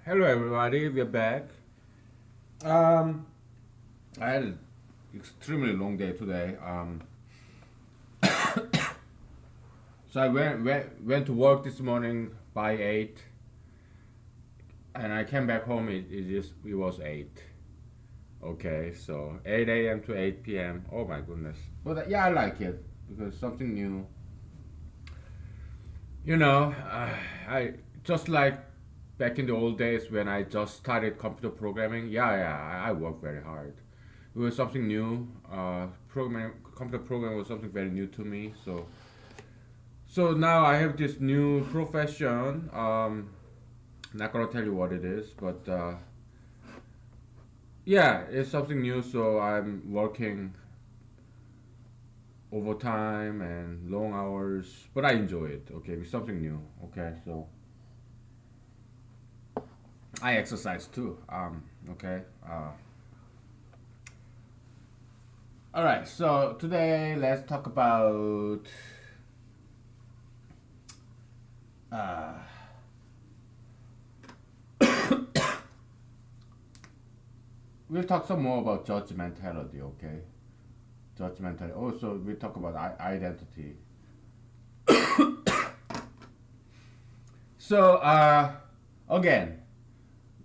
Hello, everybody. We're back. Um, I had an extremely long day today. So I went to work this morning by 8, and I came back home. It was 8. Okay, so 8 a.m. to 8 p.m. Oh my goodness. But yeah, I like it because something new. I just like back in the old days when I just started computer programming. Yeah, I worked very hard. It was something new. Computer programming was something very new to me. So now I have this new profession. Not gonna tell you what it is, but yeah, it's something new. So I'm working overtime and long hours, but I enjoy it. Okay, it's something new. Okay, so I exercise too. Okay. All right. So today, let's talk about. Uh, we'll talk some more about judgmentality. Okay, judgmentality. Also, we'll talk about identity. So again,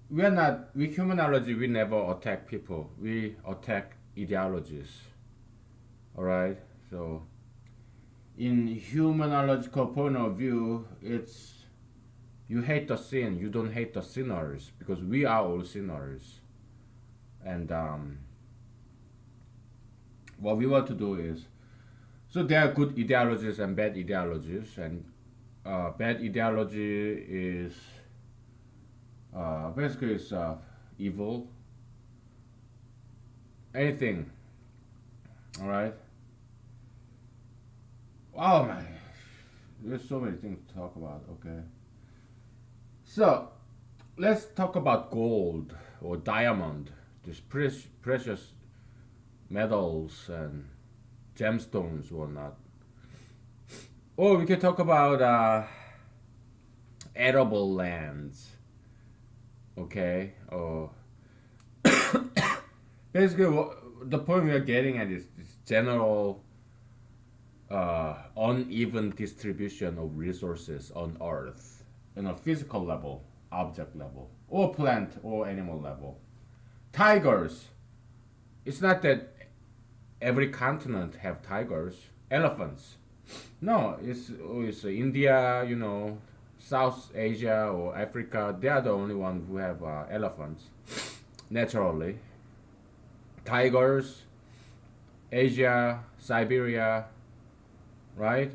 we humanology. We never attack people. We attack ideologies. All right. So in humanological point of view, it's you hate the sin, you don't hate the sinners because we are all sinners. And what we want to do is, so there are good ideologies and bad ideologies, and bad ideology is basically it's evil, anything. All right. Oh my, there's so many things to talk about. Okay. So let's talk about gold or diamond, these precious metals and gemstones, whatnot. Or we can talk about edible lands, okay? Or basically, the point we are getting at is this general uneven distribution of resources on Earth in a physical level, object level, or plant or animal level. Tigers. It's not that every continent have tigers. Elephants. No, it's India, South Asia or Africa. They are the only ones who have elephants naturally. Tigers, Asia, Siberia, right?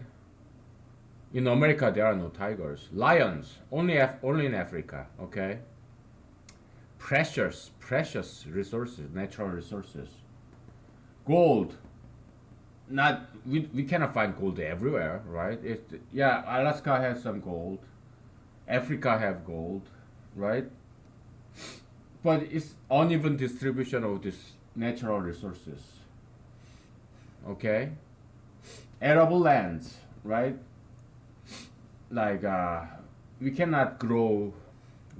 In America, there are no tigers. Lions, only in Africa, okay? Precious resources, natural resources. Gold, not we cannot find gold everywhere, right? Yeah, Alaska has some gold, Africa have gold, right? But it's uneven distribution of these natural resources. Okay, arable lands, right? Like we cannot grow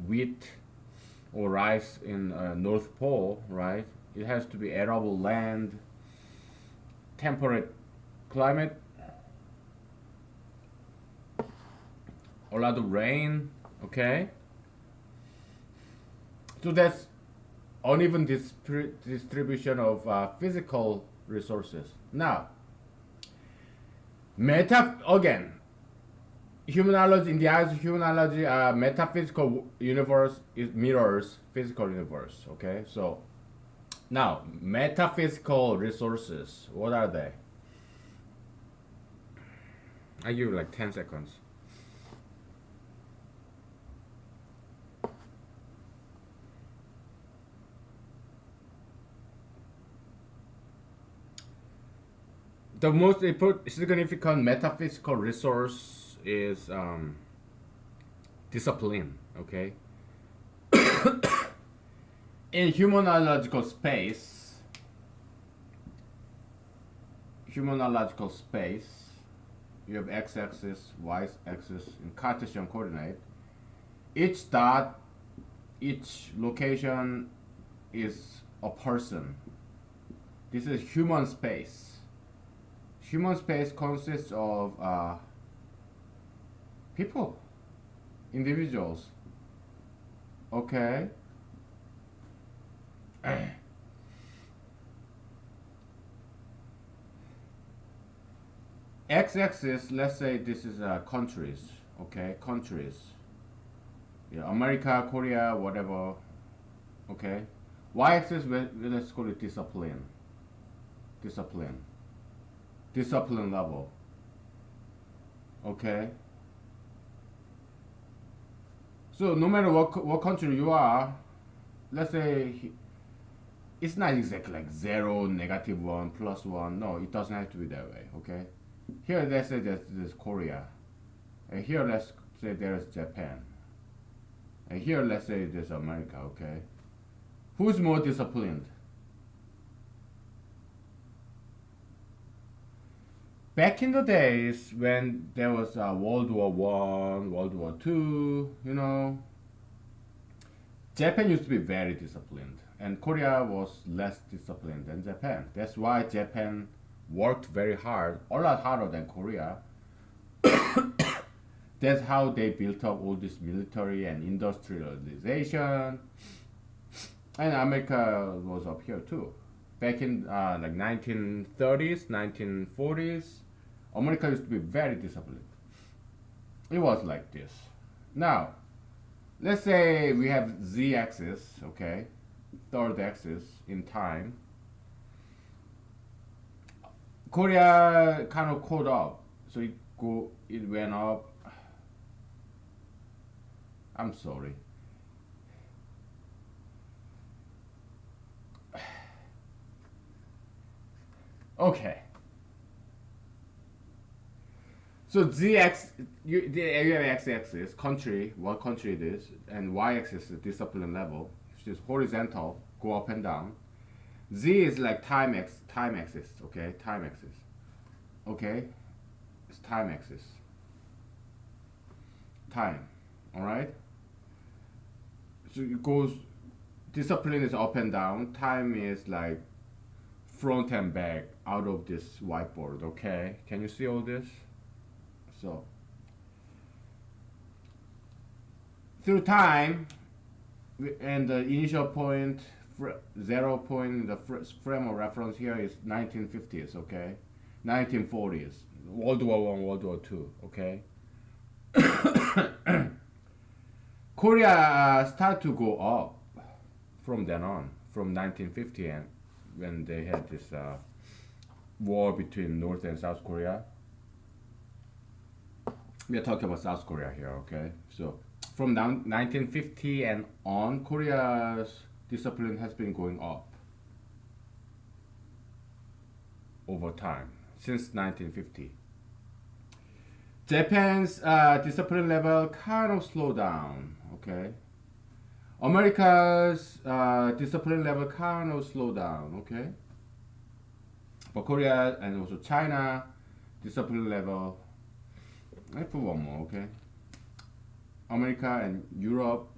wheat or rice in North Pole, right? It has to be arable land, temperate climate, a lot of rain. Okay, so that's uneven distribution of physical resources. Now, again, humanology, in the eyes of humanology, metaphysical universe mirrors physical universe. Okay, so now metaphysical resources, what are they? I give you like 10 seconds. The most important significant metaphysical resource is discipline. Okay, in humanological space, you have x-axis, y-axis in Cartesian coordinate. Each dot each location is a person. This is human space. Human space consists of people, individuals. Okay. X-axis, let's say this is countries. Okay, countries. Yeah, America, Korea, whatever. Okay. Y-axis, let's call it discipline. Discipline. Discipline level. Okay. So no matter what country you are, let's say it's not exactly like 0, -1, +1. No, it doesn't have to be that way. Okay. Here let's say there's Korea, and here let's say there's Japan, and here let's say there's America. Okay. Who's more disciplined? Back in the days when there was World War One, World War Two, Japan used to be very disciplined, and Korea was less disciplined than Japan. That's why Japan worked very hard, a lot harder than Korea. That's how they built up all this military and industrialization. And America was up here too. Back in like 1930s, 1940s, America used to be very disciplined. It was like this. Now, let's say we have z-axis, okay, third axis in time. Korea kind of caught up, so it went up. I'm sorry. Okay. So you have x-axis, country, what country it is, and y-axis is discipline level, which is horizontal, go up and down. Z is like time axis, okay, time axis. Okay, it's time axis. Time, all right. So it goes. Discipline is up and down. Time is like front and back out of this whiteboard. Okay, can you see all this? So through time, and the initial point, 0 point, the frame of reference here is 1950s, okay? 1940s, World War One, World War Two, okay? Korea started to go up from then on, from 1950, and when they had this war between North and South Korea. We are talking about South Korea here, okay? So from 1950 and on, Korea's discipline has been going up over time, since 1950. Japan's discipline level kind of slowed down, okay? America's discipline level kind of slowed down, okay? But Korea and also China discipline level, I put one more, okay? America and Europe,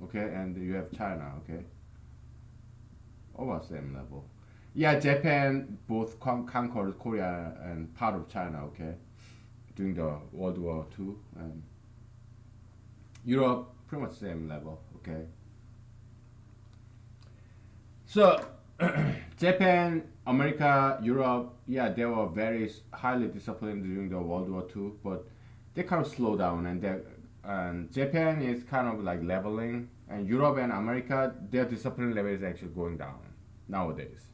okay, and you have China, okay? Over same level. Yeah, Japan both conquered Korea and part of China, okay, during the World War II, and Europe pretty much same level, okay. So Japan, America, Europe, yeah, they were very highly disciplined during the World War II, but they kind of slow down, and Japan is kind of like leveling, and Europe and America, their discipline level is actually going down nowadays.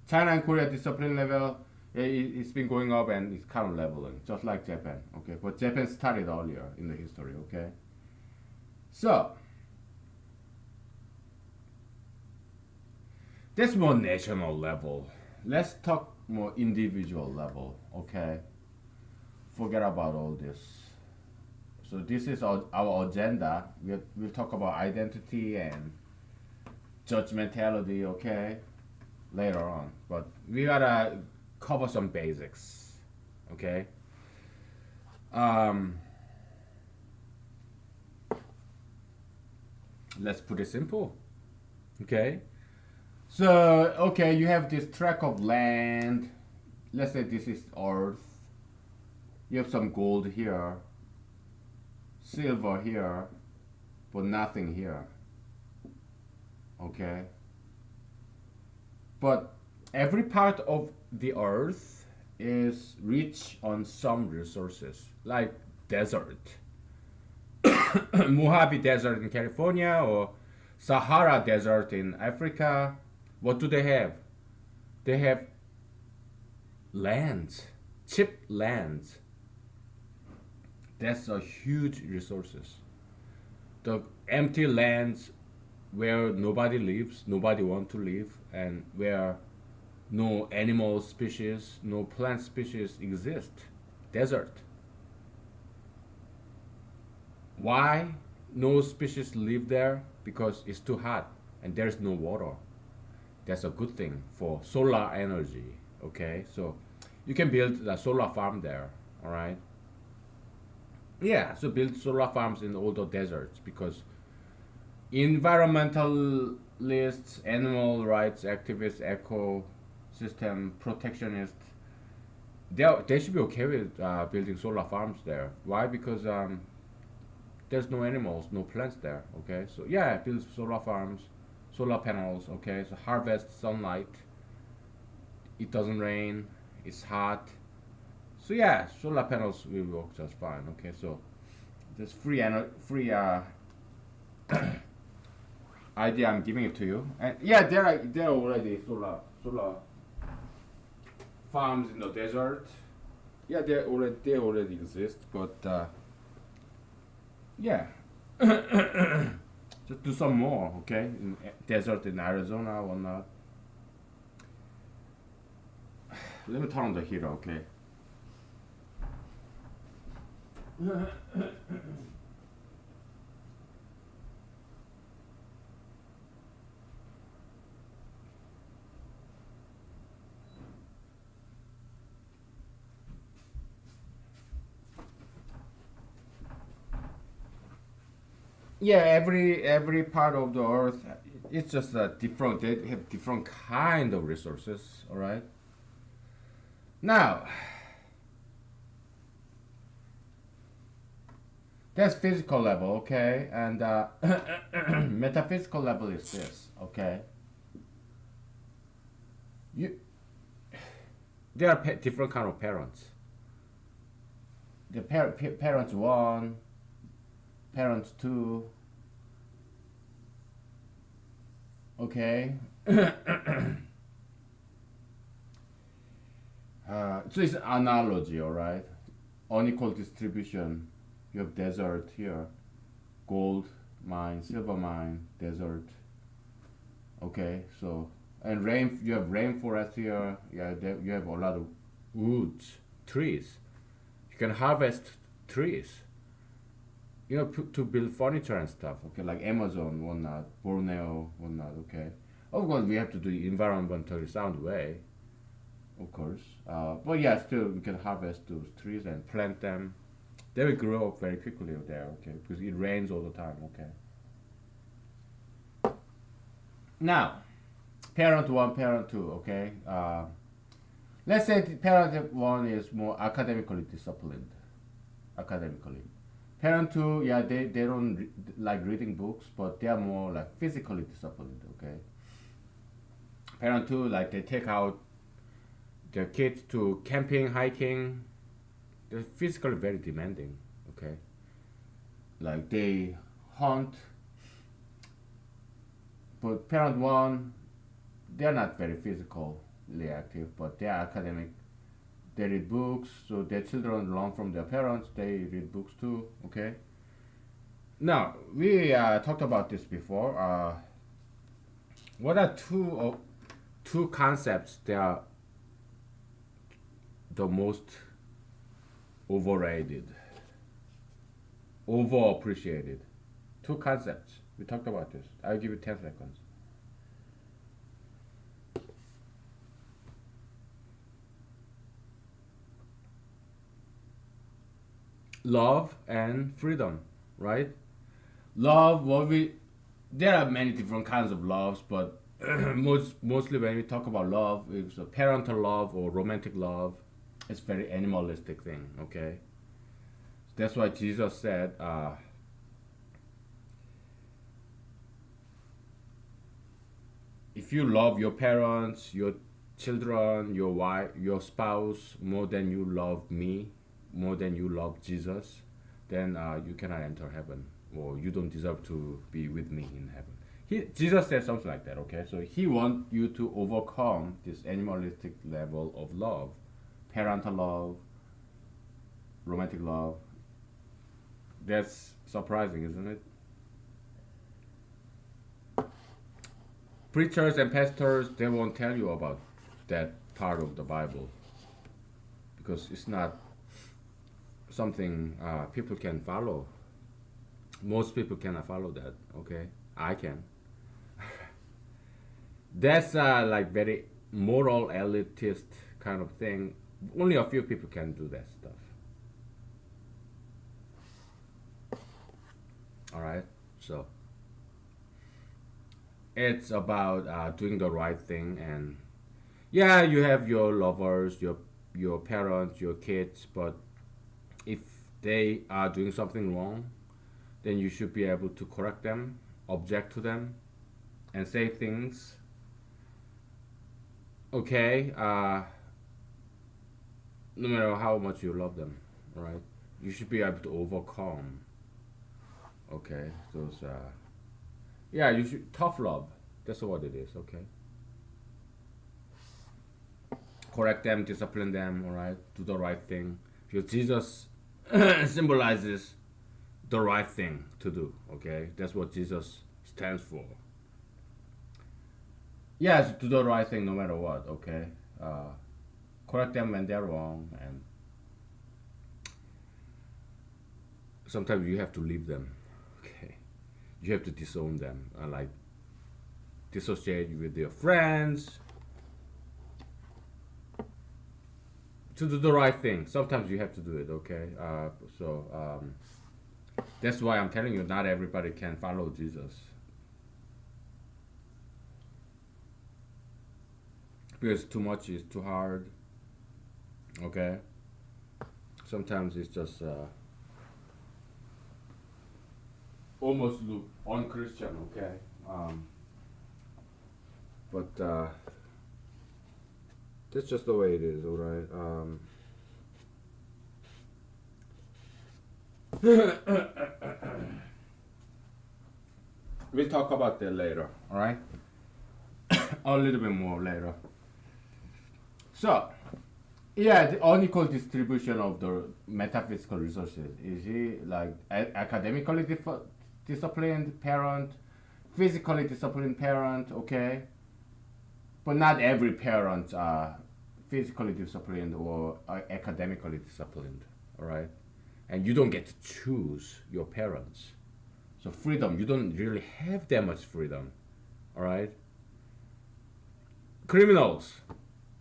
China and Korea discipline level, it's been going up and it's kind of leveling, just like Japan, okay? But Japan started earlier in the history, okay? So that's more national level. Let's talk more individual level, okay? Forget about all this. So this is our agenda. We'll talk about identity and judgmentality, okay? Later on. But we gotta cover some basics, okay? Let's put it simple. Okay. So, okay, you have this tract of land. Let's say this is Earth. You have some gold here, silver here, but nothing here. Okay. But every part of the Earth is rich on some resources, like desert. Mojave Desert in California or Sahara Desert in Africa. What do they have? They have lands, cheap lands. That's a huge resources. The empty lands where nobody lives, nobody want to live, and where no animal species, no plant species exist. Desert. Why no species live there? Because it's too hot and there's no water. That's a good thing for solar energy. Okay, so you can build a solar farm there. All right. Yeah, so build solar farms in all the deserts because environmentalists, animal rights activists, ecosystem protectionists, they should be okay with building solar farms there. Why? Because there's no animals, no plants there. Okay, so yeah, build solar farms, solar panels. Okay, so harvest sunlight. It doesn't rain. It's hot. So yeah, solar panels will work just fine. Okay, so this free idea I'm giving it to you. And yeah, there are already solar farms in the desert. Yeah, they already exist, but yeah, just do some more. Okay, in desert in Arizona or not. Let me turn on the heater. Okay. Yeah, every part of the earth, it's just a different. They have different kind of resources. All right. Now, that's physical level, okay, and metaphysical level is this, okay. You, there are different kind of parents. The parents one, parents two, okay. So it's an analogy, all right. Unequal distribution. You have desert here, gold mine, silver mine, desert. Okay, so and you have rainforest here. Yeah, you have a lot of woods, trees. You can harvest trees. You know, to build furniture and stuff. Okay, like Amazon, whatnot, Borneo, whatnot. Okay, of course we have to do it environmentally sound way, of course. But yeah, still we can harvest those trees and plant them. They will grow up very quickly there, okay, because it rains all the time, okay. Now, parent one, parent two, okay. Let's say parent one is more academically disciplined, academically. Parent two, yeah, they don't like reading books, but they are more like physically disciplined, okay. Parent two, like they take out their kids to camping, hiking. They're physically very demanding, okay? Like they hunt, but parent one, they're not very physically active, but they are academic. They read books, so their children learn from their parents. They read books too, okay? Now, we talked about this before. What are two concepts that are the most overrated, overappreciated? Two concepts. We talked about this. I'll give you 10 seconds. Love and freedom, right? Love, what we there are many different kinds of loves, but mostly when we talk about love, it's a parental love or romantic love. It's very animalistic thing. Okay, that's why Jesus said, if you love your parents, your children, your wife, your spouse more than you love me, more than you love Jesus, then you cannot enter heaven, or you don't deserve to be with me in heaven. Jesus said something like that. Okay, so he wants you to overcome this animalistic level of love, parental love, romantic love. That's surprising, isn't it? Preachers and pastors, they won't tell you about that part of the Bible because it's not something people can follow. Most people cannot follow that. Okay, I can. That's like very moral elitist kind of thing. Only a few people can do that stuff. All right, so it's about doing the right thing, and yeah, you have your lovers, your parents, your kids, but if they are doing something wrong, then you should be able to correct them, object to them, and say things. Okay, no matter how much you love them, right? You should be able to overcome. Okay, those. Yeah, you should tough love. That's what it is. Okay, correct them, discipline them. All right, do the right thing. Because Jesus symbolizes the right thing to do. Okay, that's what Jesus stands for. Yes, do the right thing no matter what. Okay, correct them when they're wrong, and sometimes you have to leave them. Okay, you have to disown them, like dissociate with your friends to do the right thing. Sometimes you have to do it. Okay, that's why I'm telling you, not everybody can follow Jesus because too much is too hard. Okay, sometimes it's just almost look unchristian. Okay, but that's just the way it is. All right. We'll talk about that later. All right, a little bit more later. So, yeah, the unequal distribution of the metaphysical resources. Is he like academically disciplined parent, physically disciplined parent? Okay, but not every parent are physically disciplined or academically disciplined. All right, and you don't get to choose your parents. So freedom, you don't really have that much freedom. All right, criminals,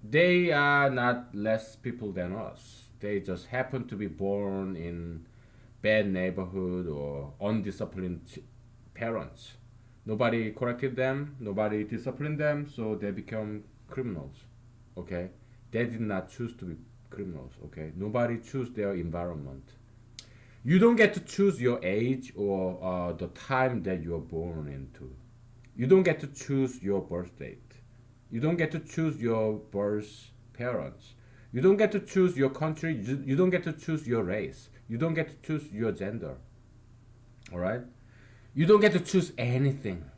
they are not less people than us. They just happen to be born in bad neighborhood or undisciplined parents. Nobody corrected them, nobody disciplined them, so they become criminals. Okay? They did not choose to be criminals. Okay? Nobody choose their environment. You don't get to choose your age or the time that you are born into. You don't get to choose your birth date. You don't get to choose your birth parents. You don't get to choose your country. You don't get to choose your race. You don't get to choose your gender. All right? You don't get to choose anything.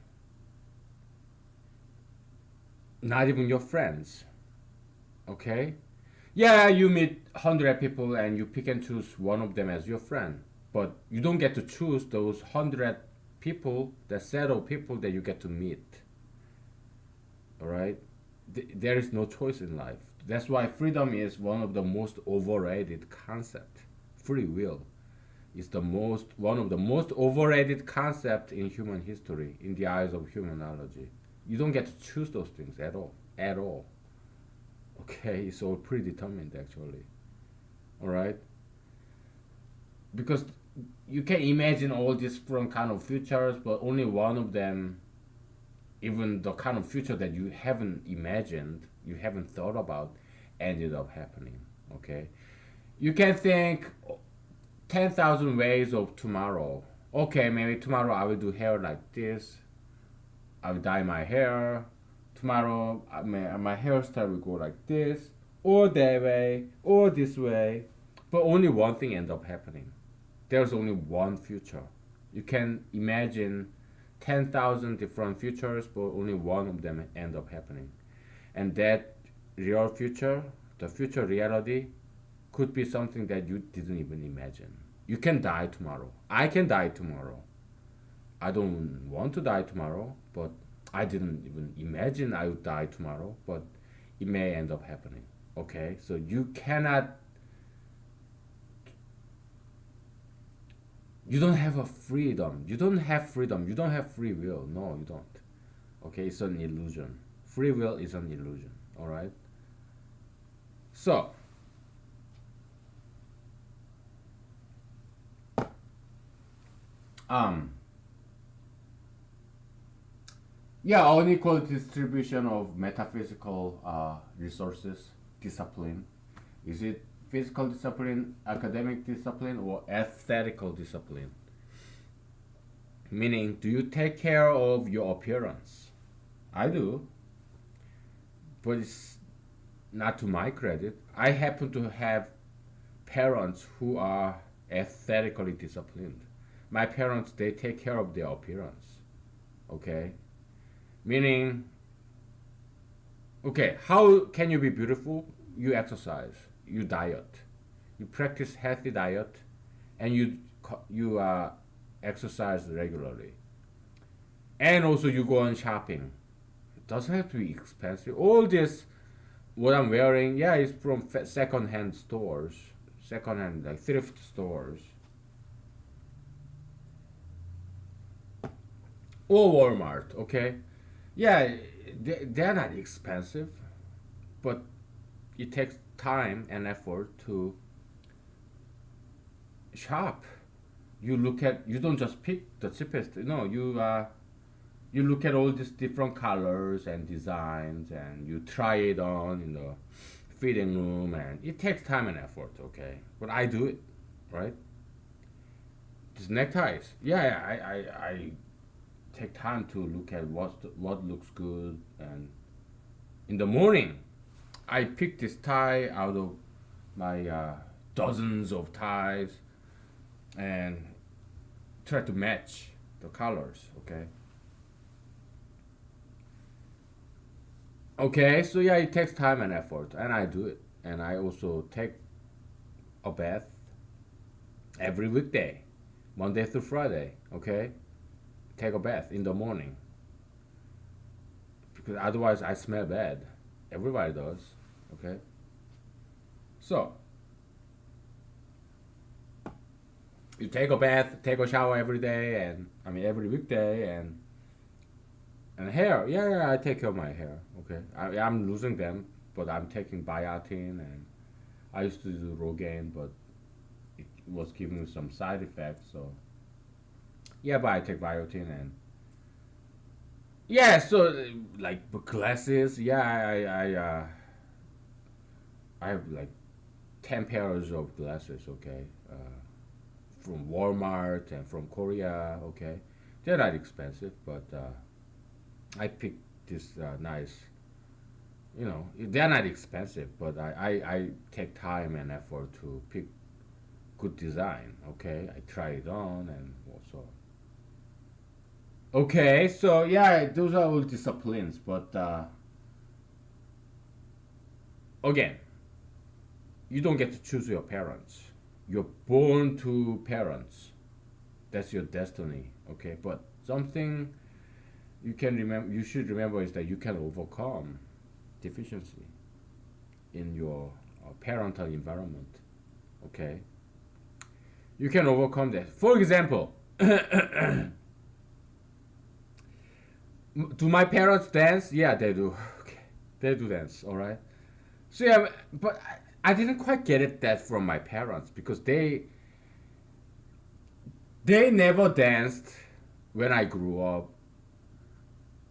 Not even your friends. Okay? Yeah, you meet 100 people and you pick and choose one of them as your friend. But you don't get to choose those 100 people, the set of people that you get to meet. All right? There is no choice in life. That's why freedom is one of the most overrated concept. Free will is one of the most overrated concept in human history in the eyes of humanology. You don't get to choose those things at all. At all. Okay, it's all predetermined actually. All right? Because you can imagine all different kind of futures, but only one of them, even the kind of future that you haven't imagined, you haven't thought about, ended up happening. Okay, you can think 10,000 ways of tomorrow. Okay, maybe tomorrow I will do hair like this. I will dye my hair. Tomorrow my hairstyle will go like this, or that way, or this way. But only one thing ends up happening. There's only one future. You can imagine 10,000 different futures, but only one of them end up happening. And that real future, the future reality, could be something that you didn't even imagine. You can die tomorrow. I can die tomorrow. I don't want to die tomorrow, but I didn't even imagine I would die tomorrow, but it may end up happening. Okay? So you don't have a freedom. You don't have freedom. You don't have free will. No, you don't. Okay? It's an illusion. Free will is an illusion. All right? So, um, yeah, unequal distribution of metaphysical resources, discipline. Is it physical discipline, academic discipline, or aesthetical discipline? Meaning, do you take care of your appearance? I do, but it's not to my credit. I happen to have parents who are aesthetically disciplined. My parents, they take care of their appearance. Okay? Meaning, okay, how can you be beautiful? You exercise, you diet, you practice healthy diet, and you exercise regularly, and also you go on shopping. It doesn't have to be expensive. All this, what I'm wearing, yeah, is from second-hand stores, second-hand like thrift stores, or Walmart. Okay, yeah, they're not expensive, but it takes time and effort to shop. You don't just pick the cheapest. No, you look at all these different colors and designs, and you try it on in the fitting room, and it takes time and effort. Okay, but I do it, right? These neckties, yeah, I take time to look at what looks good, and in the morning I pick this tie out of my dozens of ties and try to match the colors. Okay. Okay, so yeah, it takes time and effort, and I do it. And I also take a bath every weekday, Monday through Friday. Okay, take a bath in the morning because otherwise I smell bad. Everybody does. Okay, so you take a bath, take a shower every day, and I mean every weekday, and hair. Yeah, yeah, I take care of my hair. Okay, I'm losing them, but I'm taking biotin, and I used to do Rogaine, but it was giving me some side effects. So yeah, but I take biotin, and yeah, so like glasses. Yeah, I have like 10 pairs of glasses. Okay, from Walmart and from Korea. Okay, they're not expensive, but I picked this nice. You know, they're not expensive, but I take time and effort to pick good design. Okay, I try it on and also. Okay, so yeah, those are all disciplines, but again, you don't get to choose your parents. You're born to parents. That's your destiny. Okay, but something you should remember is that you can overcome deficiency in your parental environment. Okay, you can overcome that. For example, do my parents dance? Yeah, they do. Okay, they do dance. All right. So yeah, but I didn't quite get it that from my parents because They never danced when I grew up.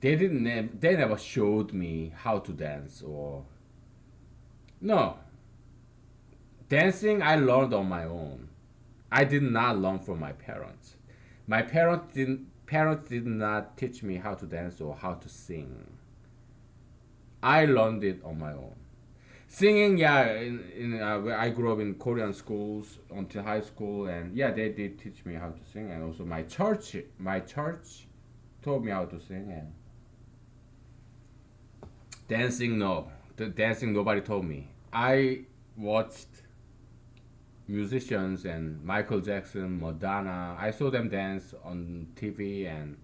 They never showed me how to dance or no. Dancing I learned on my own. I did not learn from my parents. My parents did not teach me how to dance or how to sing. I learned it on my own. Singing, yeah, I grew up in Korean schools until high school, and yeah, they did teach me how to sing, and also my church taught me how to sing, and dancing, no, the dancing nobody told me. I watched musicians and Michael Jackson, Madonna. I saw them dance on TV, and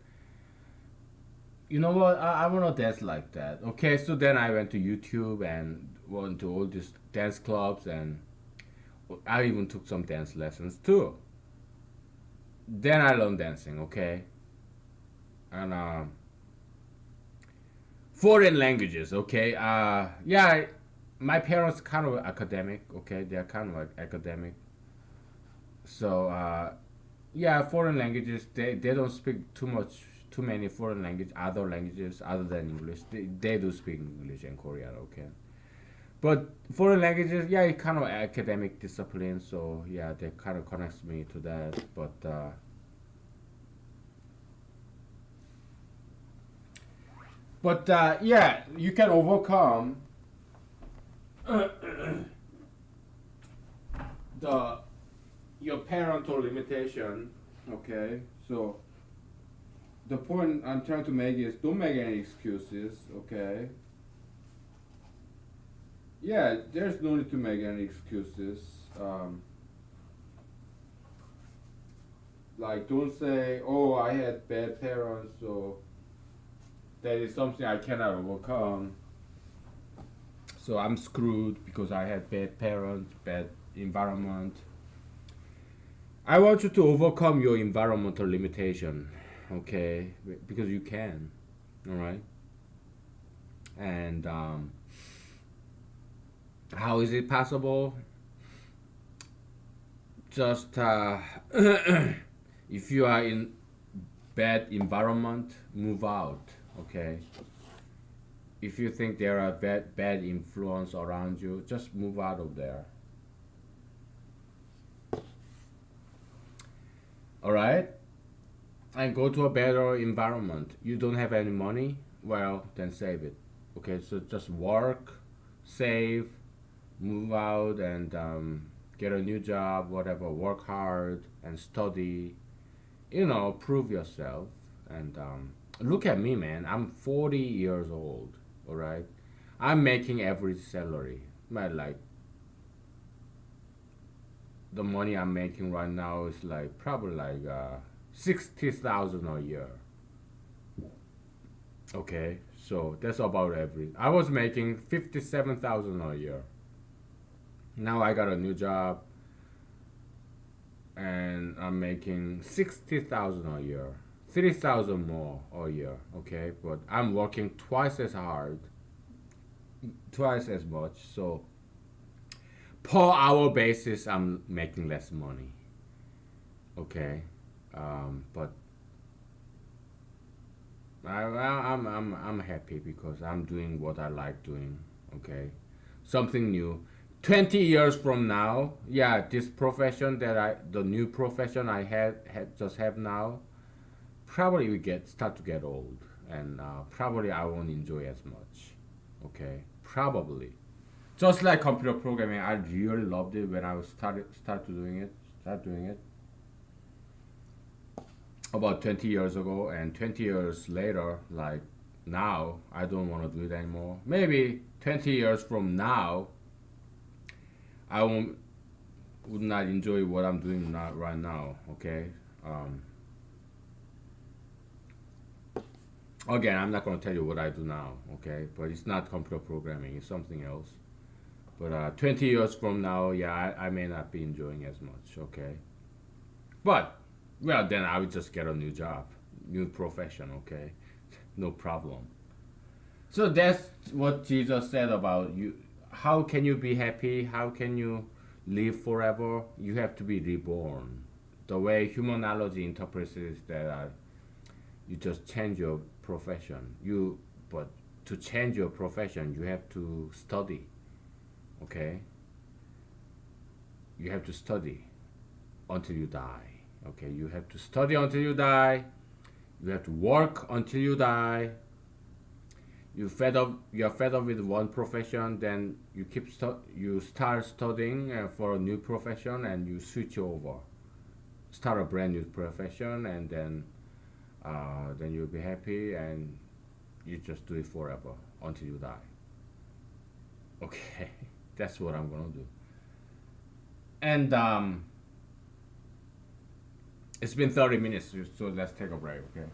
you know what? I wanna dance like that. Okay, so then I went to YouTube and went to all these dance clubs, and I even took some dance lessons too. Then I learned dancing. Okay, and foreign languages. Okay, yeah, my parents kind of academic. Okay, they're kind of like academic. So yeah, foreign languages. They don't speak too many foreign language, other languages other than English. They do speak English and Korean. Okay. But foreign languages, yeah, it kind of academic discipline, so yeah, that kind of connects me to that. But yeah, you can overcome the your parental limitation. Okay, so the point I'm trying to make is don't make any excuses. Okay, yeah, there's no need to make any excuses. Um, like don't say, "Oh, I had bad parents," so that is something I cannot overcome. So I'm screwed because I had bad parents, bad environment. I want you to overcome your environmental limitation, okay? Because you can, all right? And how is it possible? Just if you are in bad environment, move out, okay? If you think there are bad influence around you, just move out of there. All right? And go to a better environment. You don't have any money? Well, then save it. Okay, so just work, save, move out, and get a new job, whatever. Work hard and study. Prove yourself. And look at me, man. I'm 40 years old. All right? I'm making average salary. Like the money I'm making right now is like probably like 60,000 a year. Okay, so that's about average. I was making 57,000 a year. Now I got a new job and I'm making 60,000 a year. 3,000 more a year. Okay, but I'm working twice as hard, twice as much. So per hour basis, I'm making less money. Okay, but I'm happy because I'm doing what I like doing. Okay, something new. 20 years from now, yeah, this profession the new profession I had just have now, probably we get start to get old, and probably I won't enjoy as much. Okay, probably. Just like computer programming, I really loved it when I was start doing it about 20 years ago, and 20 years later, like now, I don't want to do it anymore. Maybe 20 years from now, I won't would not enjoy what I'm doing right now. Okay. Um, Again, I'm not going to tell you what I do now. Okay, but it's not computer programming. It's something else. But 20 years from now, yeah, I may not be enjoying as much. Okay. But well, then I would just get a new job, new profession. Okay, no problem. So that's what Jesus said about you. How can you be happy? How can you live forever? You have to be reborn. the way humanology interprets it is that you just change your profession. But to change your profession, you have to study. Okay, you have to study until you die. Okay, you have to study until you die. You have to work until you die. You're fed up with one profession, then you start studying for a new profession, and you switch over, start a brand new profession, and then you'll be happy, and you just do it forever until you die. Okay, that's what I'm gonna do. And it's been 30 minutes, so let's take a break. Okay.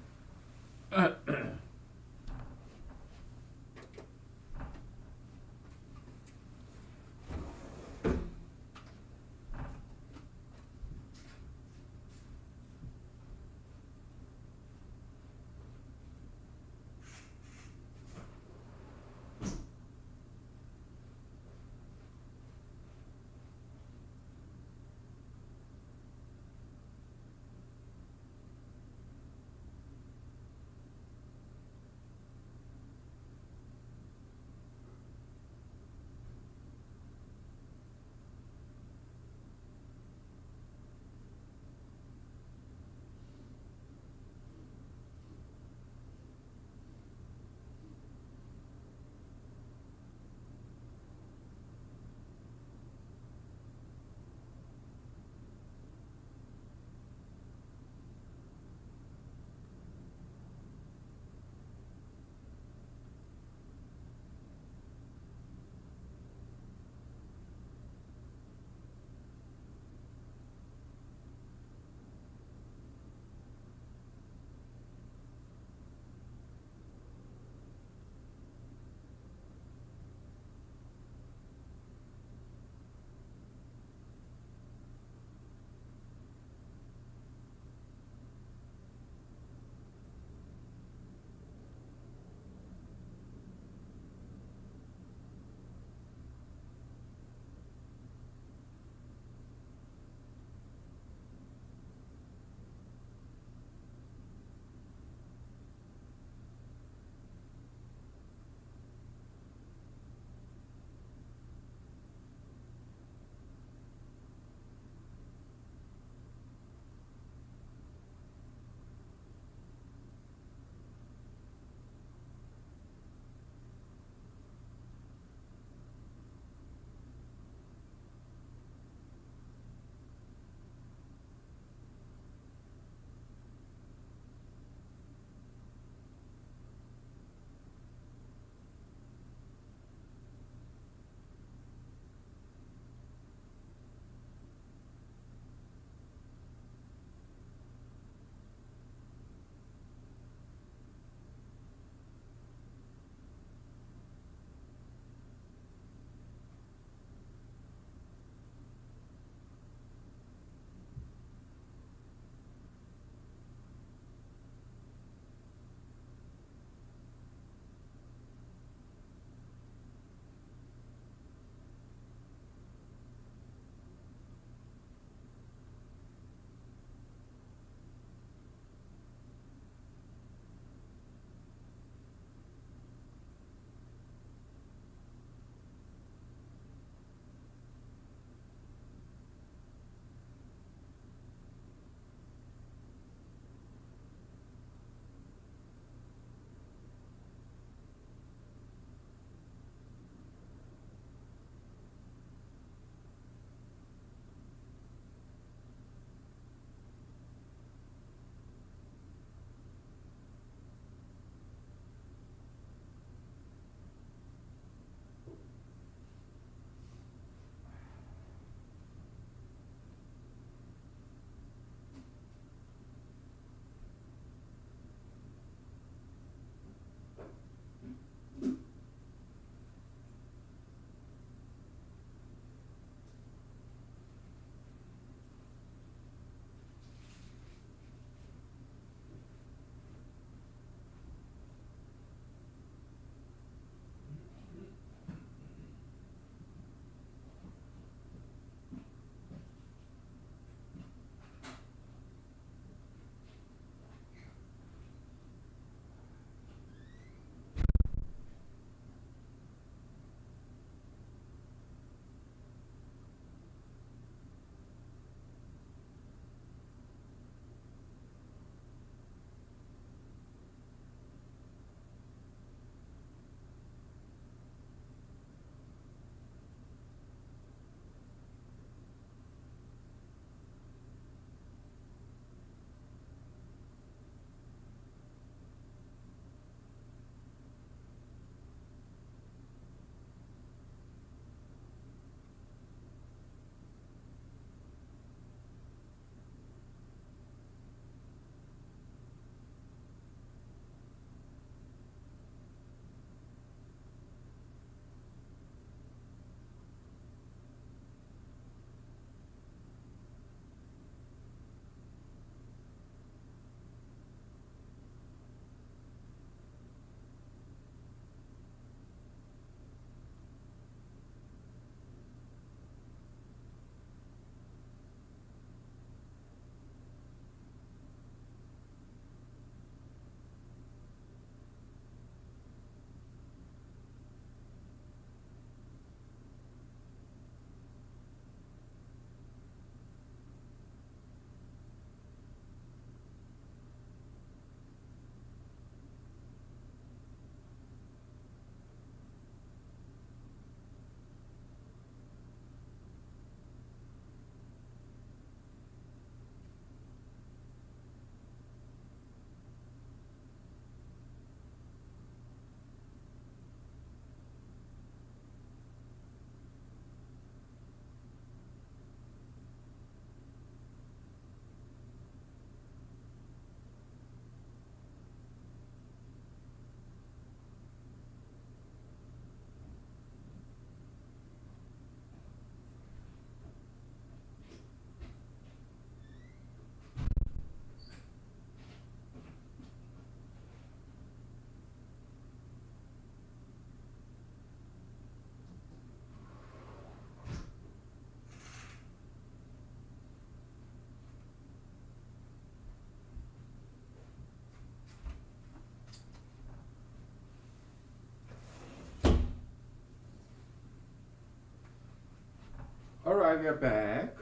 right, we're back.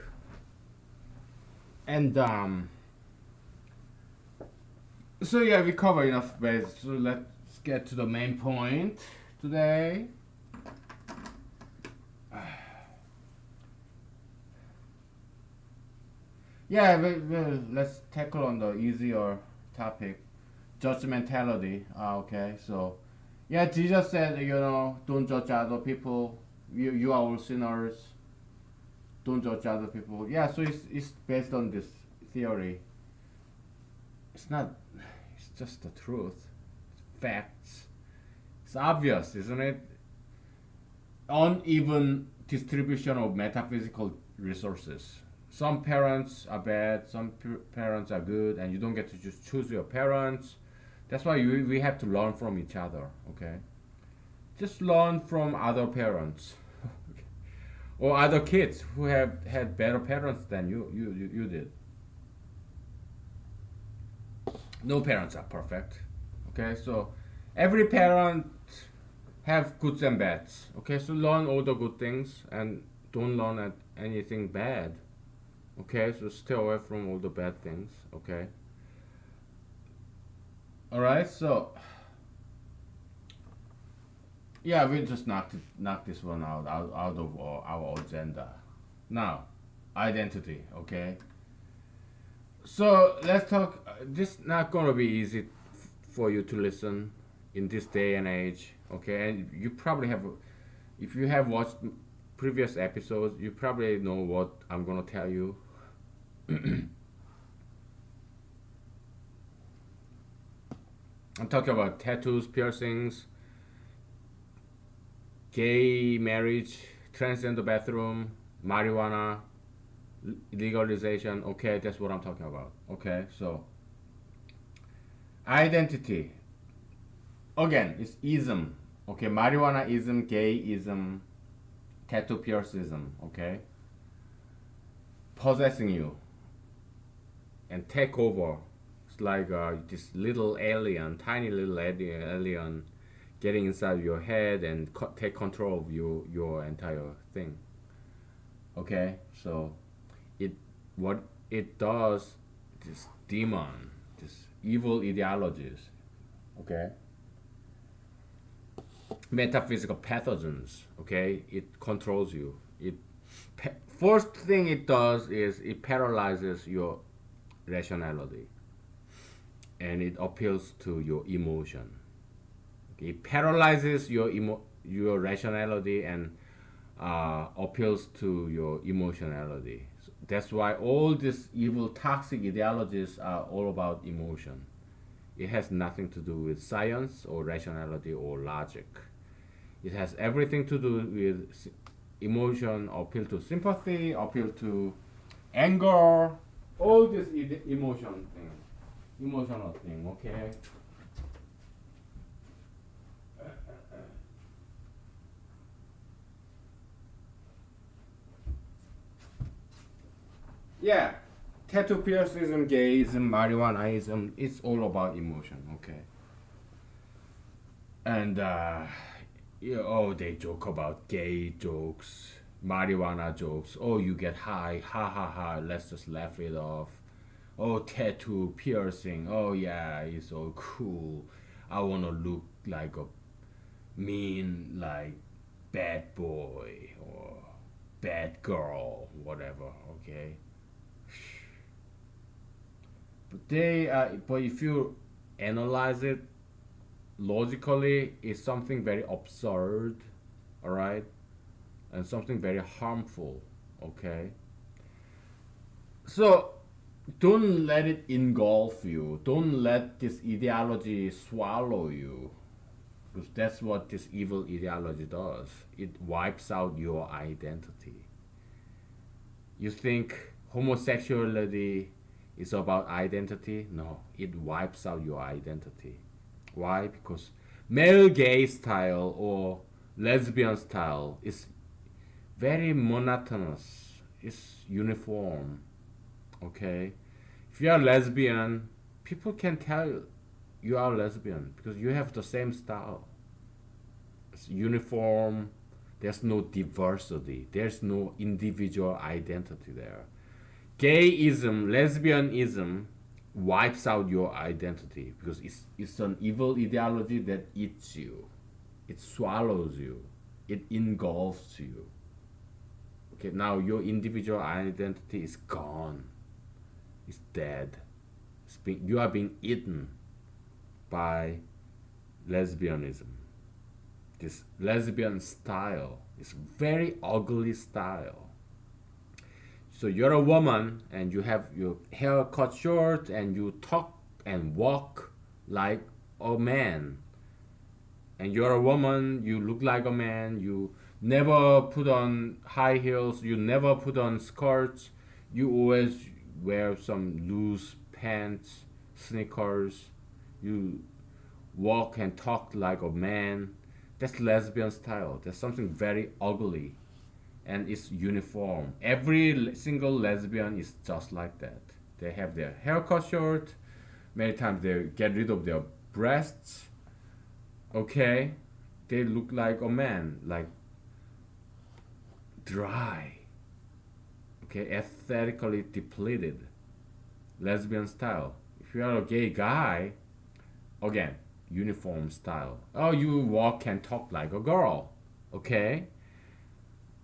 And so yeah, we cover enough base. So let's get to the main point today. Yeah, let's tackle on the easier topic, judgmentality. Okay, so yeah, Jesus said, don't judge other people. You are all sinners. Don't judge other people. Yeah, so it's based on this theory. It's not. It's just the truth. It's facts. It's obvious, isn't it? Uneven distribution of metaphysical resources. Some parents are bad, some parents are good, and you don't get to just choose your parents. That's why we have to learn from each other, okay? Just learn from other parents or other kids who have had better parents than you did. No parents are perfect, okay? So every parent have goods and bads, okay? So learn all the good things and don't learn at anything bad, okay? So stay away from all the bad things, okay? All right, so yeah, we just knock this one out of our agenda. Now, identity, okay? So let's talk. This not gonna be easy for you to listen in this day and age, okay? And you probably have, if you have watched previous episodes, you probably know what I'm gonna tell you. I'm talking about tattoos, piercings, gay marriage, transgender bathroom, marijuana, legalization. Okay, that's what I'm talking about. Okay, so identity. Again, it's ism. Okay, marijuana ism, gay ism, tattoo piercism. Okay, possessing you and take over. It's like this little alien, tiny little alien, getting inside your head and take control of your entire thing. Okay, so it what it does, this demon, this evil ideologies, okay, metaphysical pathogens, okay, it controls you. It first thing it does is it paralyzes your rationality and it appeals to your emotion. Okay? It paralyzes your rationality and appeals to your emotionality. So that's why all these evil, toxic ideologies are all about emotion. It has nothing to do with science or rationality or logic. It has everything to do with emotion, appeal to sympathy, appeal to anger, all this emotional thing, okay? Yeah, tattoo piercism, gayism, marijuanaism, it's all about emotion, okay? And they joke about gay jokes, marijuana jokes. Oh, you get high, ha ha ha. Let's just laugh it off. Oh, tattoo, piercing. Oh yeah, it's so cool. I wanna look like a mean, like bad boy or bad girl, whatever. Okay. But if you analyze it logically, it's something very absurd, all right, and something very harmful, okay. So don't let it engulf you. Don't let this ideology swallow you, because that's what this evil ideology does. It wipes out your identity. You think homosexuality is about identity? No, it wipes out your identity. Why? Because male gay style or lesbian style is very monotonous. It's uniform. Okay? If you are lesbian, people can tell you are lesbian because you have the same style. It's uniform, There's no diversity. There's no individual identity there. Gayism, lesbianism wipes out your identity because it's an evil ideology that eats you. It swallows you. It engulfs you. Okay, now your individual identity is gone. It's dead. You are being eaten by lesbianism. This lesbian style is very ugly style. So you're a woman and you have your hair cut short and you talk and walk like a man. And you're a woman, you look like a man, you never put on high heels, you never put on skirts, you always wear some loose pants, sneakers, you walk and talk like a man. That's lesbian style. That's something very ugly and it's uniform. Every single lesbian is just like that. They have their hair cut short. Many times they get rid of their breasts. Okay, they look like a man, like dry. Okay, aesthetically depleted. Lesbian style. If you are a gay guy, again, uniform style. Oh, you walk and talk like a girl. Okay,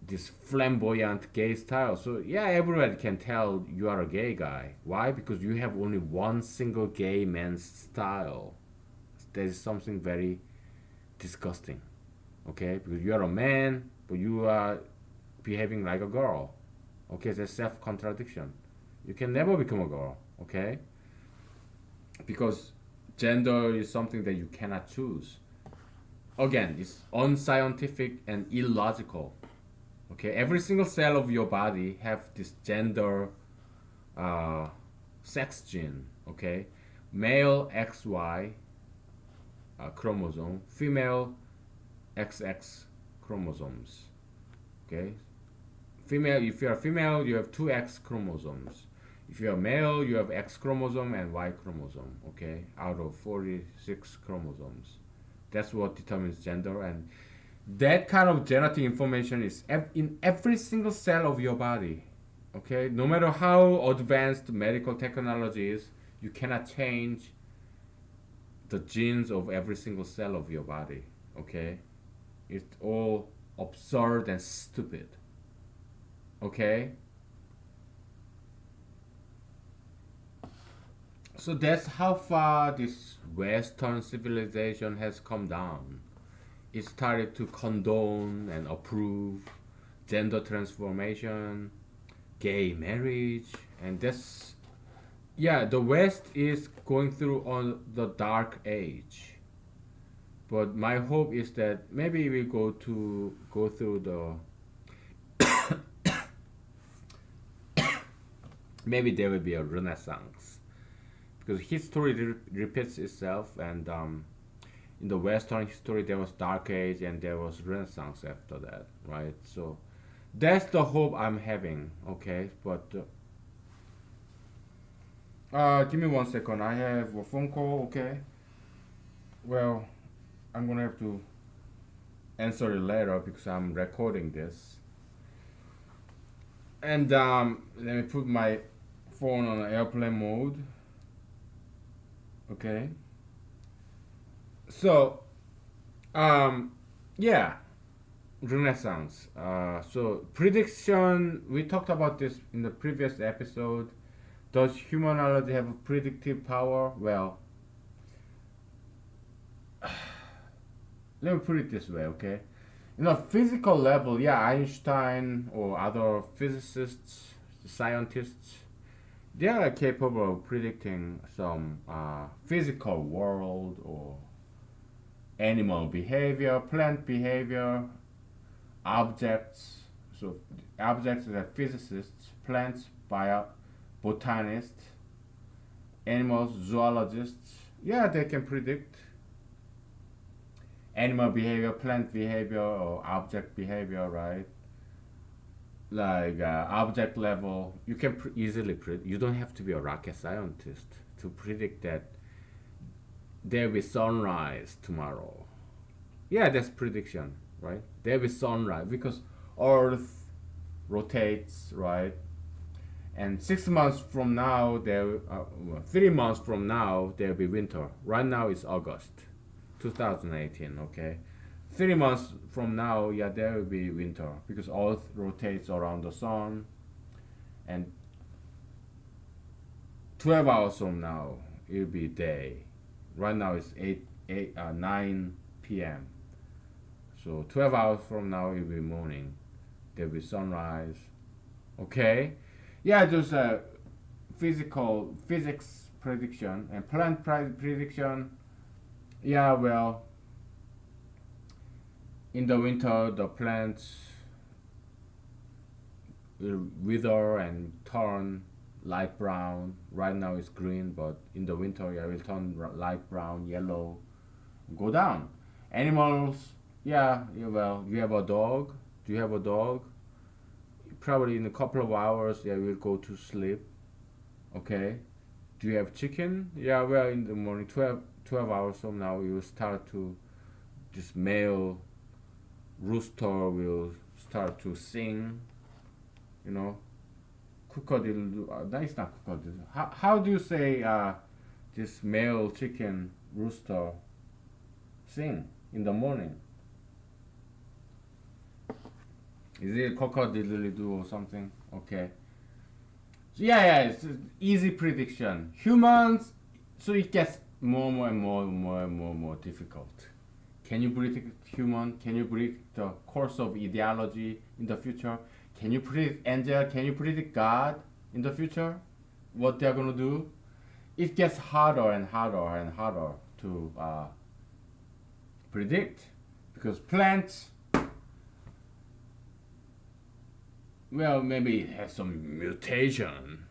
this flamboyant gay style. So yeah, everybody can tell you are a gay guy. Why? Because you have only one single gay man's style. There's something very disgusting. Okay, because you are a man, but you are behaving like a girl. Okay, that's self-contradiction. You can never become a girl. Okay, because gender is something that you cannot choose. Again, it's unscientific and illogical. Okay, every single cell of your body have this gender sex gene. Okay, male XY chromosome, female XX chromosomes. Okay, female. If you are female, you have two X chromosomes. If you are male, you have X chromosome and Y chromosome. Okay, out of 46 chromosomes. That's what determines gender, and that kind of genetic information is in every single cell of your body. Okay, no matter how advanced medical technology is, you cannot change the genes of every single cell of your body. Okay, it's all absurd and stupid. Okay, so that's how far this Western civilization has come down. It started to condone and approve gender transformation, gay marriage, and that's, yeah, the West is going through on the dark age. But my hope is that maybe we go through the maybe there will be a renaissance because history repeats itself, and in the Western history there was dark age and there was renaissance after that, right? So that's the hope I'm having. Okay, but give me 1 second. I have a phone call. Okay, well, I'm gonna have to answer it later because I'm recording this. And let me put my phone on airplane mode. Okay. So, yeah, Renaissance. So prediction. We talked about this in the previous episode. Does humanology have a predictive power? Well, let me put it this way, okay? In a physical level, yeah, Einstein or other physicists, scientists, they are capable of predicting some physical world or animal behavior, plant behavior, objects. So objects are physicists, plants, botanists, animals, zoologists. Yeah, they can predict animal behavior, plant behavior, or object behavior, right? Like object level, you can easily predict. You don't have to be a rocket scientist to predict that there will be sunrise tomorrow. Yeah, that's prediction. right? There will be sunrise because Earth rotates, right? And 6 months from now, 3 months from now, there'll be winter. Right now it's August, 2018. Okay, 3 months from now, yeah, there will be winter because Earth rotates around the sun, and 12 hours from now, it'll be day. Right now it's 9 p.m. So 12 hours from now, it'll be morning. There'll be sunrise. Okay, yeah, there's a physics prediction and plant prediction. Yeah, well, in the winter, the plants will wither and turn light brown. Right now it's green, but in the winter, yeah, it will turn light brown, yellow, go down. Animals, yeah, yeah, well, you have a dog. Do you have a dog? Probably in a couple of hours, yeah, will go to sleep. Okay. Do you have chicken? Yeah, well, in the morning, 12 hours from now, you start to, this male rooster will start to sing, you know. Crocodile, no, it's not crocodile. How do you say this male chicken rooster sing in the morning? Is it cock-a-doodle-doo or something? Okay. So yeah, it's easy prediction. Humans, so it gets more and more difficult. Can you predict human? Can you predict the course of ideology in the future? Can you predict angel? Can you predict God in the future? What they're gonna do? It gets harder and harder to predict because plants, well, maybe it has some mutation,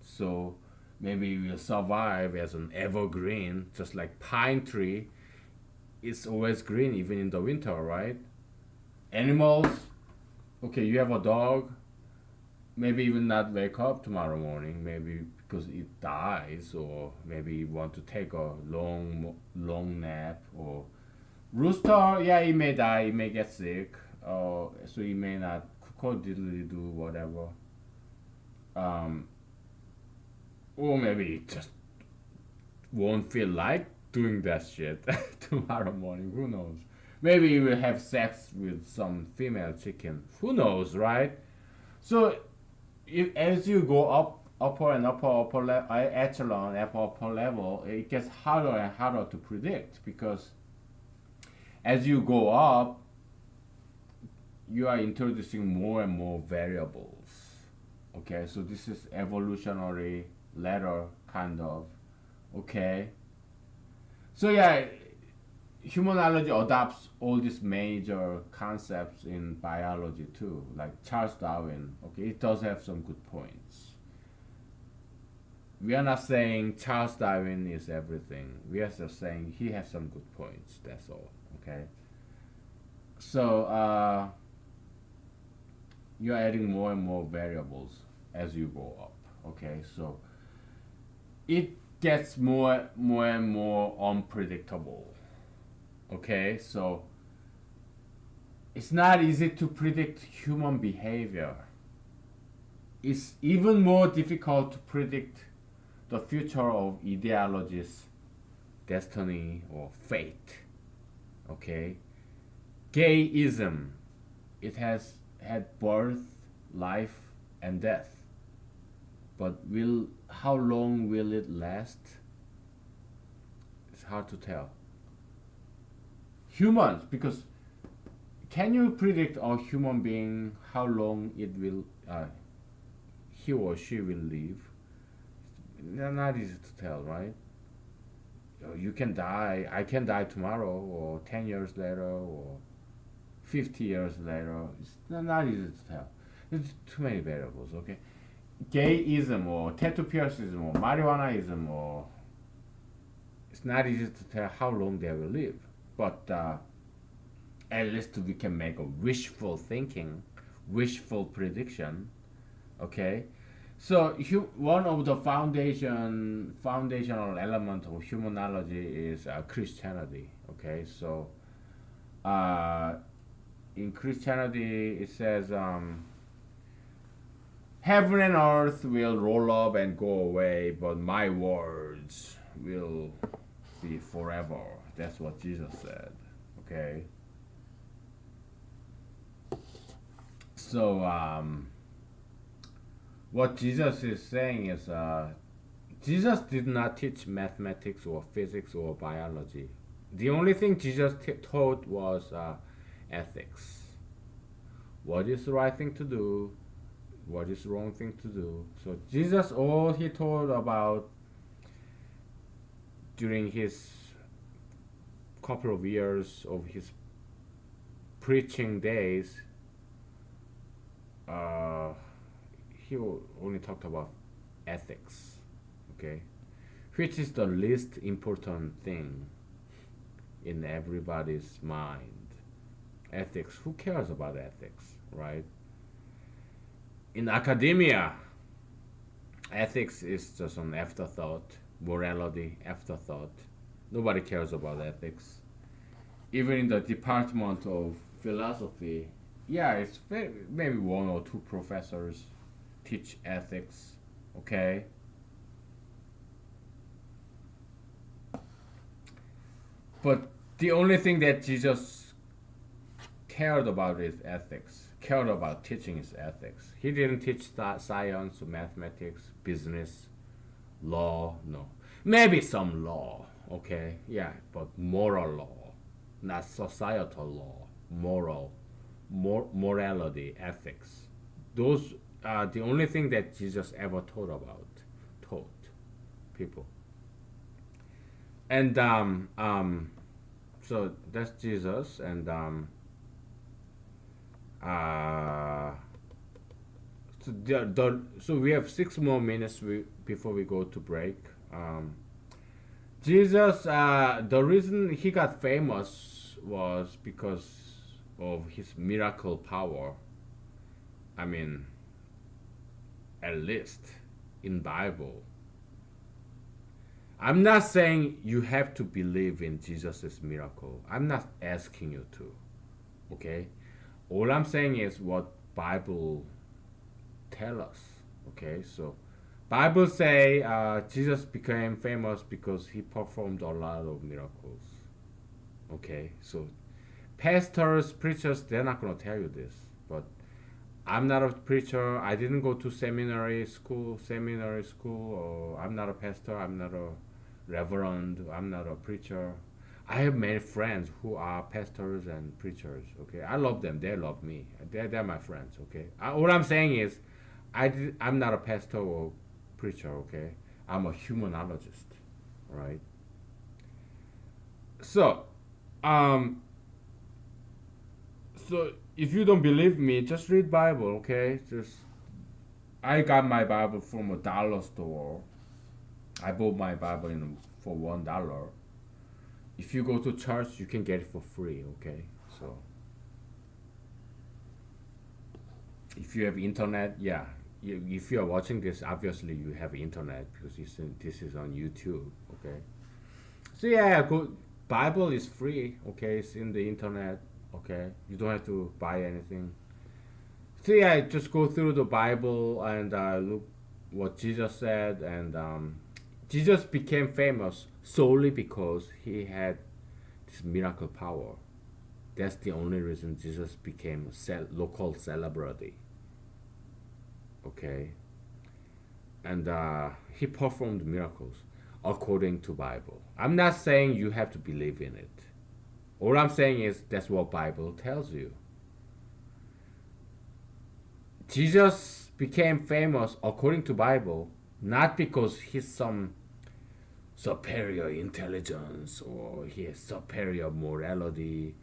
so maybe it will survive as an evergreen, just like pine tree. It's always green even in the winter, right? Animals, okay, you have a dog, maybe you will not wake up tomorrow morning, maybe because it dies, or maybe you want to take a long nap. Or rooster, yeah, it may die, it may get sick, so it may not do whatever. Um, or maybe it just won't feel like doing that shit tomorrow morning. Who knows? Maybe you will have sex with some female chicken. Who knows, right? So, as you go upper and echelon, upper level, it gets harder and harder to predict because as you go up, you are introducing more and more variables. Okay, so this is evolutionary ladder kind of. Okay, so yeah, humanology adopts all these major concepts in biology too, like Charles Darwin. Okay, it does have some good points. We are not saying Charles Darwin is everything. We are just saying he has some good points. That's all. Okay. So you're adding more and more variables as you go up. Okay, so it gets more and more unpredictable. Okay, so it's not easy to predict human behavior. It's even more difficult to predict the future of ideologies, destiny, or fate. Okay, gayism, it has had birth, life, and death. But how long will it last? It's hard to tell. Humans, because can you predict a human being how long it will he or she will live? Not easy to tell, right? You can die. I can die tomorrow, or 10 years later, or 50 years later. It's not easy to tell. There's too many variables. Okay, gayism or tattoo piercism or marijuanaism, or it's not easy to tell how long they will live. But at least we can make a wishful thinking, wishful prediction. Okay, so one of the foundational element of humanology is Christianity. Okay, so in Christianity it says heaven and earth will roll up and go away, but my words will be forever. That's what Jesus said. Okay. So what Jesus is saying is Jesus did not teach mathematics or physics or biology. The only thing Jesus taught was ethics. What is the right thing to do? What is the wrong thing to do? So Jesus, all he taught about during his couple of years of his preaching days, he only talked about ethics, okay, which is the least important thing in everybody's mind. Ethics, who cares about ethics, right? In academia, ethics is just an afterthought, morality, afterthought. Nobody cares about ethics. Even in the department of philosophy, yeah, it's maybe one or two professors teach ethics, okay? But the only thing that Jesus cared about is ethics, cared about teaching is ethics. He didn't teach science, mathematics, business, law, no. Maybe some law, okay? Yeah, but moral law, not societal law, morality, ethics. Those are the only thing that Jesus ever taught people. And so that's Jesus, and so we have 6 more minutes before we go to break. Jesus, the reason he got famous was because of his miracle power. I mean, at least in Bible. I'm not saying you have to believe in Jesus' miracle. I'm not asking you to. Okay? All I'm saying is what Bible tell us. Okay? So Bible say Jesus became famous because he performed a lot of miracles. Okay? So pastors, preachers, they're not going to tell you this. But I'm not a preacher. I didn't go to seminary school, or I'm not a pastor. I'm not a reverend. I'm not a preacher. I have many friends who are pastors and preachers. Okay, I love them. They love me. They're my friends. Okay, what I'm saying is, I'm not a pastor or preacher. Okay, I'm a humanologist. Right. So, so if you don't believe me, just read Bible. Okay, I got my Bible from a dollar store. I bought my Bible for $1. If you go to church, you can get it for free. Okay, so if you have internet, yeah. If you are watching this, obviously you have internet because this is on YouTube. Okay, so yeah, Bible is free. Okay, it's in the internet. Okay, you don't have to buy anything. So yeah, just go through the Bible and look what Jesus said, and Jesus became famous solely because he had this miracle power. That's the only reason Jesus became a local celebrity. Okay, and he performed miracles according to Bible. I'm not saying you have to believe in it. All I'm saying is that's what Bible tells you. Jesus became famous according to Bible not because he's some superior intelligence or he has superior morality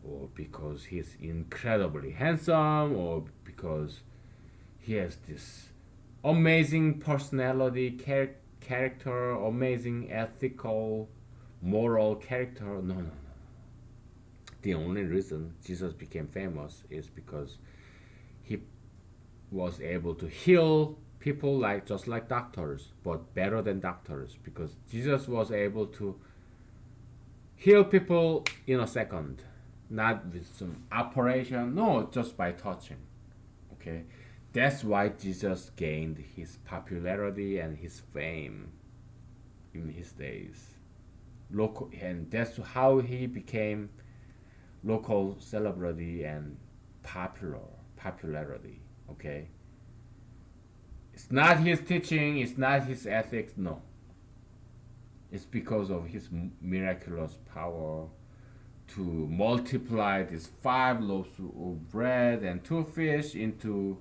or because he's incredibly handsome or because he has this amazing personality, character, amazing ethical, moral character. No. The only reason Jesus became famous is because he was able to heal people just like doctors, but better than doctors, because Jesus was able to heal people in a second. not with some operation. No, just by touching. Okay, that's why Jesus gained his popularity and his fame in his days. Local, and that's how he became local celebrity and popularity. Okay, it's not his teaching, it's not his ethics. No, it's because of his miraculous power to multiply these 5 loaves of bread and 2 fish into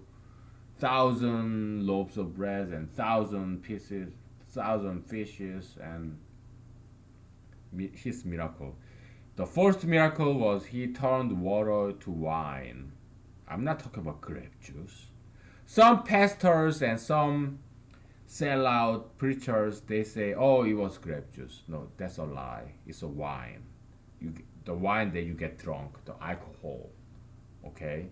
1,000 loaves of bread and 1,000 pieces, 1,000 fishes, and his miracle. The first miracle was he turned water to wine. I'm not talking about grape juice. Some pastors and some sellout preachers, they say, "Oh, it was grape juice." No, that's a lie. It's a wine. The wine that you get drunk, the alcohol. Okay.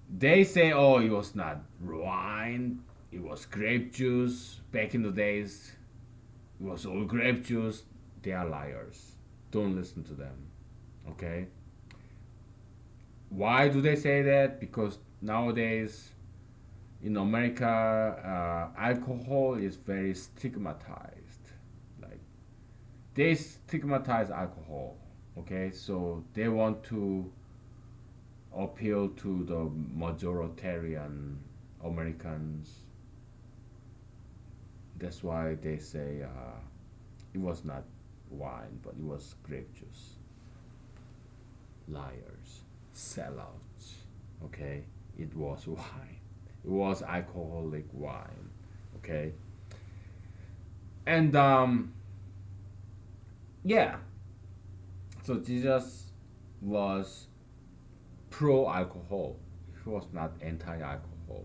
They say, "Oh, it was not wine. It was grape juice." Back in the days, it was all grape juice. They are liars. Don't listen to them. Okay. Why do they say that? Because nowadays in America, alcohol is very stigmatized. Like they stigmatize alcohol. Okay, so they want to appeal to the majoritarian Americans. That's why they say it was not wine, but it was grape juice. Liars, sellouts. Okay, it was wine. It was alcoholic wine. Okay, and yeah. So Jesus was pro alcohol. He was not anti alcohol.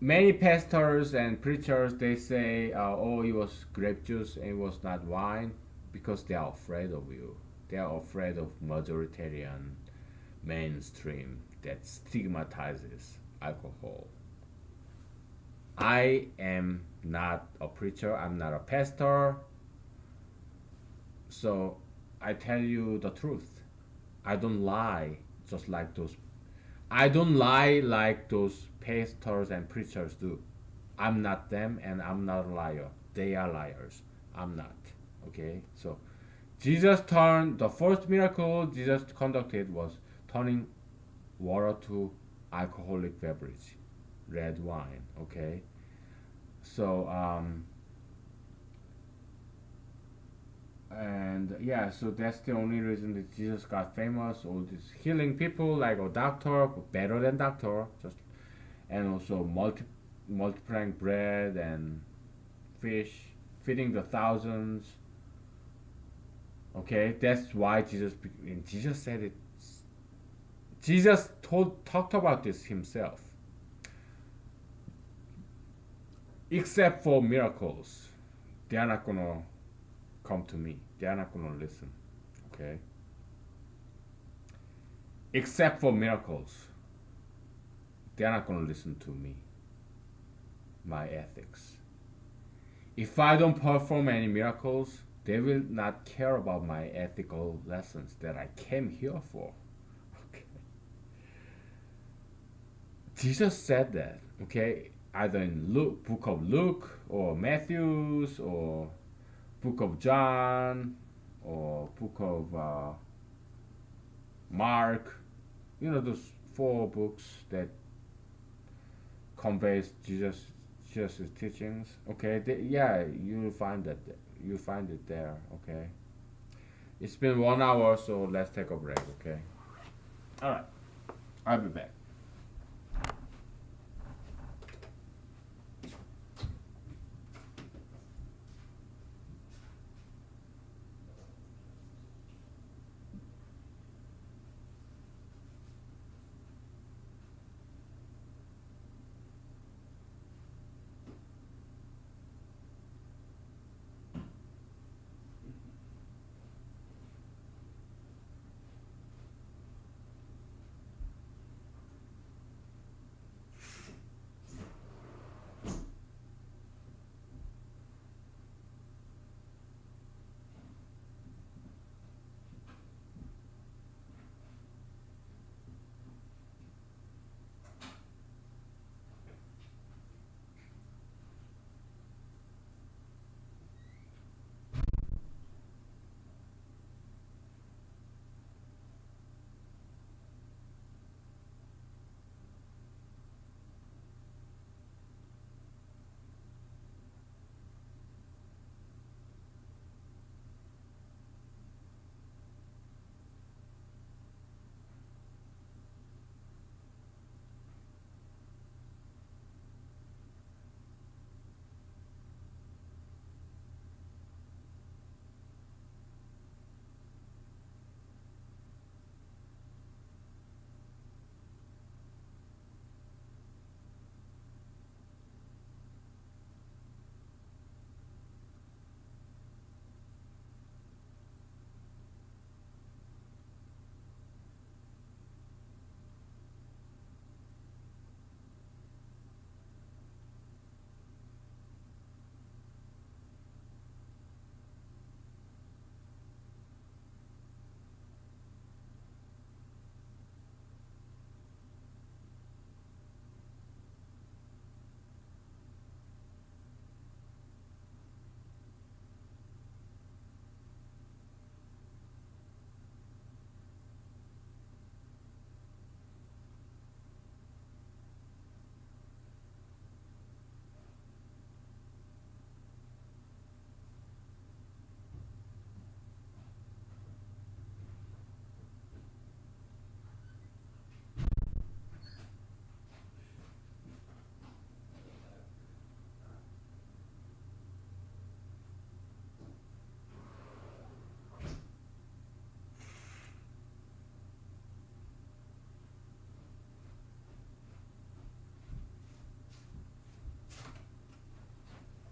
Many pastors and preachers they say, "Oh, it was grape juice and it was not wine," because they are afraid of you. They are afraid of majoritarian mainstream that stigmatizes alcohol. I am not a preacher. I'm not a pastor. So I tell you the truth. I don't lie just like those. I don't lie like those pastors and preachers do. I'm not them and I'm not a liar. They are liars. I'm not. Okay? So Jesus turned the first miracle Jesus conducted was turning water to alcoholic beverage, red wine. Okay? So and yeah, so that's the only reason that Jesus got famous. All these healing people like a doctor, better than doctor, just and also multiplying bread and fish, feeding the thousands. Okay, that's why and Jesus said it. Jesus talked about this himself. Except for miracles, they are not gonna come to me. They are not gonna listen. Okay. Except for miracles, they are not gonna listen to me. My ethics. If I don't perform any miracles, they will not care about my ethical lessons that I came here for. Okay. Jesus said that, okay, either in book of Luke or Matthew's or book of John or book of Mark. You know those 4 books that conveys Jesus' teachings. Okay, yeah, you'll find that you find it there. Okay, it's been 1 hour, so let's take a break. Okay, all right, I'll be back.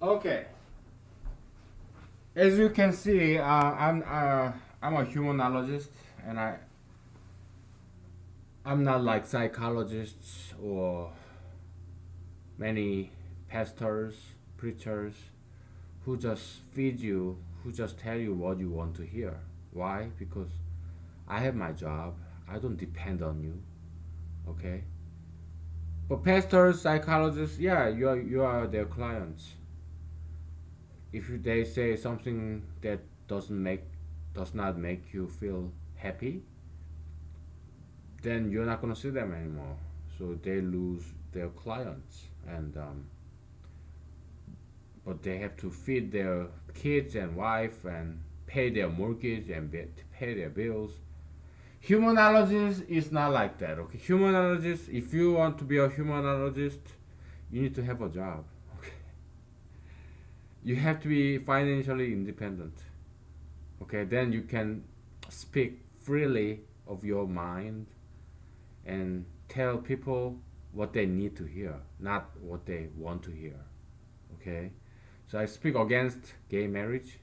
Okay. As you can see, I'm a humanologist, and I'm not like psychologists or many pastors, preachers who just feed you, who just tell you what you want to hear. Why? Because I have my job. I don't depend on you. Okay. But pastors, psychologists, yeah, you are their clients. If they say something that does not make you feel happy, then you're not gonna see them anymore. So they lose their clients, and but they have to feed their kids and wife and pay their mortgage and pay their bills. Humanologist is not like that. Okay, humanologist. If you want to be a humanologist, you need to have a job. Okay, you have to be financially independent. Okay, then you can speak freely of your mind and tell people what they need to hear, not what they want to hear. Okay, so I speak against gay marriage,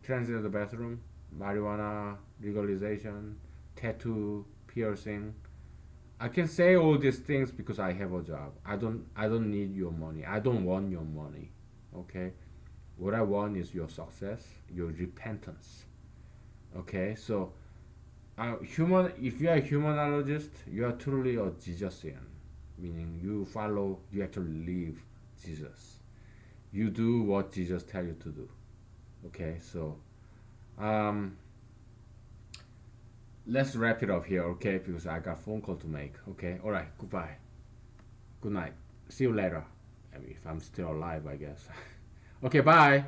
transgender bathroom, marijuana legalization, tattoo, piercing. I can say all these things because I have a job. I don't need your money. I don't want your money. Okay? What I want is your success, your repentance. Okay? So human if you are a humanologist, you are truly a Jesusian, meaning you actually live Jesus. You do what Jesus tell you to do. Okay? So um let's wrap it up here, okay? Because I got phone call to make. Okay, all right. Goodbye. Good night. See you later. I mean, if I'm still alive, I guess. Okay, bye.